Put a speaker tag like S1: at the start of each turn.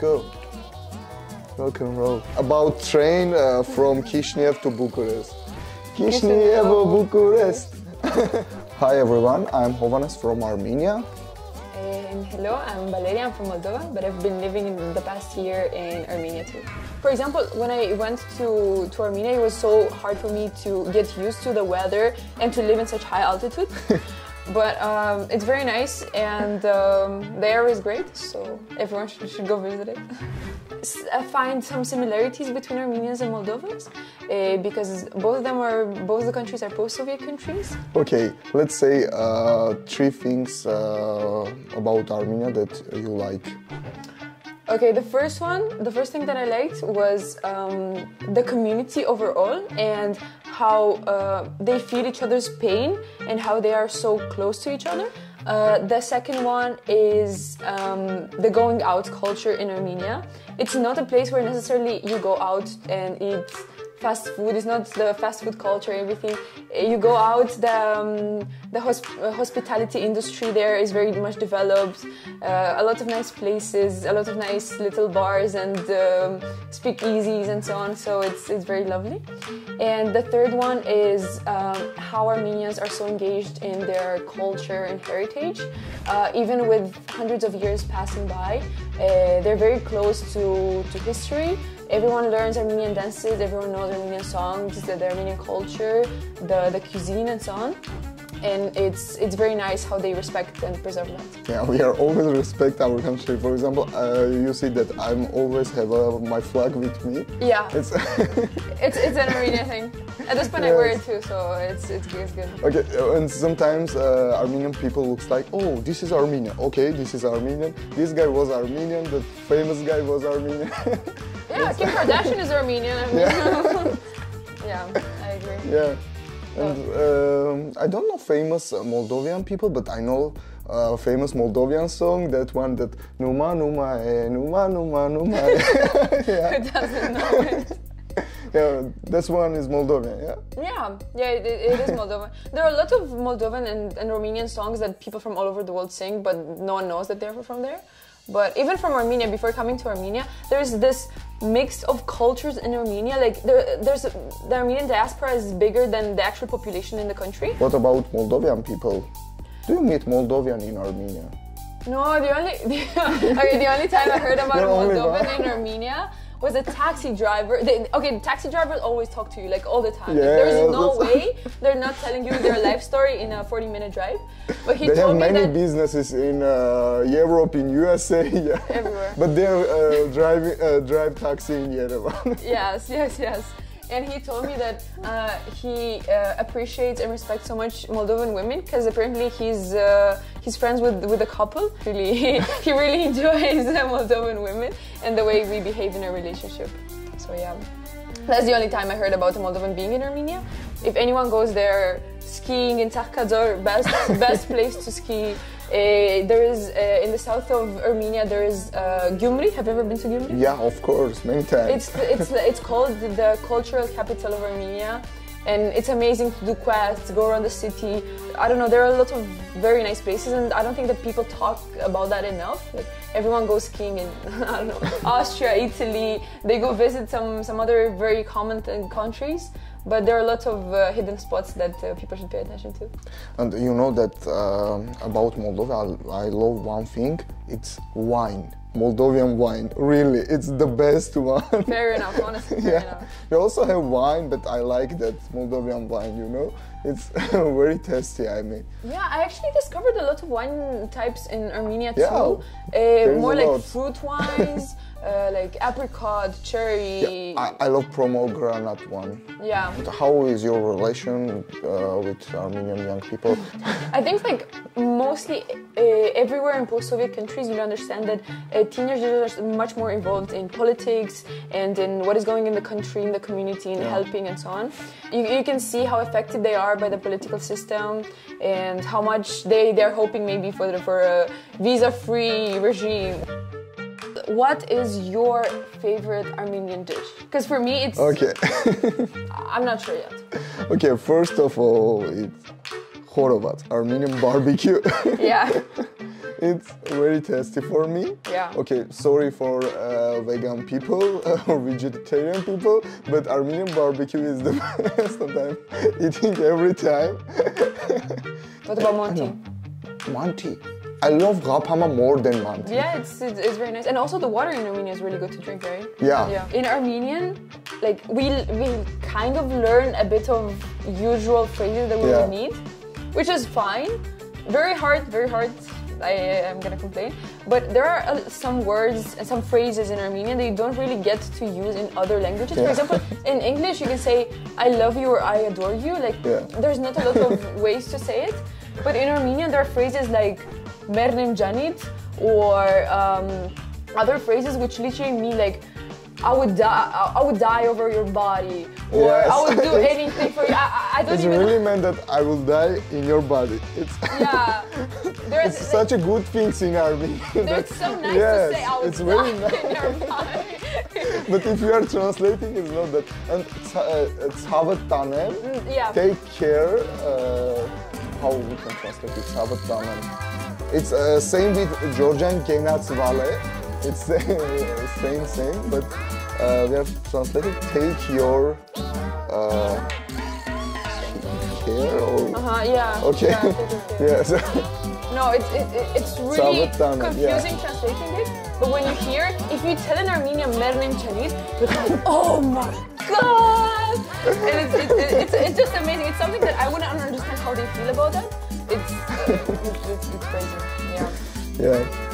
S1: go. Rock and roll. About train from Chișinău to Bucharest. Chișinău, Bucharest. Hi everyone, I'm Hovannes from Armenia.
S2: And hello, I'm Valeria, I'm from Moldova, but I've been living in the past year in Armenia too. For example, when I went to Armenia, it was so hard for me to get used to the weather and to live in such high altitude. But it's very nice, and the air is great, so everyone should go visit it. I find some similarities between Armenians and Moldovans because both the countries are post-Soviet countries.
S1: Okay, let's say three things about Armenia that you like.
S2: Okay, the first thing that I liked was the community overall and how they feel each other's pain and how they are so close to each other. The second one is the going out culture in Armenia. It's not a place where necessarily you go out and eat fast food. It's not the fast food culture, everything. You go out, the hospitality industry there is very much developed. A lot of nice places, a lot of nice little bars and speakeasies and so on. So it's very lovely. And the third one is how Armenians are so engaged in their culture and heritage. Even with hundreds of years passing by, they're very close to history. Everyone learns Armenian dances, everyone knows Armenian songs, the Armenian culture, the cuisine and so on. And it's very nice how they respect and preserve that.
S1: Yeah, we are always respect our country. For example, you see that I'm always have my flag with me.
S2: Yeah, it's an Armenian thing. At this point, yes. I wear it too, so it's good.
S1: Okay, and sometimes Armenian people looks like, oh, this is Armenia. Okay, this is Armenian. This guy was Armenian. The famous guy was Armenian.
S2: Yeah, Kim Kardashian is Armenian. Yeah, I agree.
S1: Yeah. And I don't know famous Moldovan people, but I know a famous Moldovan song, that one that Numa Numa Numa Numa Numa.
S2: Yeah. Who doesn't know it?
S1: Yeah, this one is Moldovan,
S2: yeah? Yeah, it is Moldovan. There are a lot of Moldovan and Romanian songs that people from all over the world sing, but no one knows that they're from there. But even from Armenia, before coming to Armenia, there's this mix of cultures in Armenia. Like the Armenian diaspora is bigger than the actual population in the country.
S1: What about Moldovan people? Do you meet Moldovan in Armenia?
S2: No, the only time I heard about a Moldovan in Armenia was a taxi driver. The taxi drivers always talk to you like all the time.
S1: Yeah,
S2: like, there's no way they're not telling you their life story in a 40-minute drive. But he told me that
S1: they have many businesses in Europe, in USA, yeah.
S2: Everywhere.
S1: But they're drive taxi in Yerevan.
S2: Yes. And he told me that he appreciates and respects so much Moldovan women because apparently he's friends with a couple. Really, he really enjoys Moldovan women and the way we behave in a relationship. So yeah, that's the only time I heard about a Moldovan being in Armenia. If anyone goes there skiing in Tahkadzor, best place to ski. There is in the south of Armenia. There is Gyumri. Have you ever been to Gyumri?
S1: Yeah, of course, many times.
S2: It's called the cultural capital of Armenia, and it's amazing to do quests, go around the city. I don't know. There are a lot of very nice places, and I don't think that people talk about that enough. Like everyone goes skiing in I don't know, Austria, Italy. They go visit some other very common countries. But there are a lot of hidden spots that people should pay attention to. And
S1: you know that about Moldova, I love one thing, it's wine. Moldovan wine, really, it's the best one. Fair
S2: enough, honestly, fair enough.
S1: We also have wine, but I like that Moldovan wine, you know? It's very tasty, I mean.
S2: Yeah, I actually discovered a lot of wine types in Armenia too.
S1: Yeah,
S2: more like fruit wines. Like apricot, cherry.
S1: Yeah, I love pomegranate one.
S2: Yeah.
S1: But how is your relation with Armenian young people?
S2: I think like mostly everywhere in post-Soviet countries, you'll understand that teenagers are much more involved in politics and in what is going in the country, in the community, in helping and so on. You can see how affected they are by the political system and how much they're hoping maybe for a visa-free regime. What is your favorite Armenian dish? Because for me, it's...
S1: Okay.
S2: I'm not sure yet.
S1: Okay, first of all, it's horovat, Armenian barbecue.
S2: Yeah.
S1: It's very tasty for me.
S2: Yeah.
S1: Okay, sorry for vegan people or vegetarian people, but Armenian barbecue is the best and I'm eating every time.
S2: What about Monty?
S1: Manti. I love rapama more than manti.
S2: Yeah, it's very nice. And also the water in Armenia is really good to drink, right?
S1: Yeah.
S2: In Armenian, like we kind of learn a bit of usual phrases that we would need, which is fine. Very hard. I'm gonna complain. But there are some words and some phrases in Armenian that you don't really get to use in other languages. For example, in English you can say I love you or I adore you. Like there's not a lot of ways to say it. But in Armenian there are phrases like Mernem Janit or other phrases which literally mean like I would die over your body, or I would do anything for you. I don't even.
S1: It's really meant that I will die in your body. It's it's such a good thing in Armenian.
S2: It's so nice to say I would die in your body.
S1: But if you are translating, it's not that. And Tsavat Tanem, take care. How we can translate it? Tsavat Tanem. It's same with Georgian Genats Vale. It's same, but we have translated take your care or okay. So
S2: no, it's really confusing translating it. But when you hear, if you tell an Armenian Mernem Chinese, you're like, oh my god! And it's just amazing. It's something that I wouldn't understand how they feel about that. It's crazy. Yeah.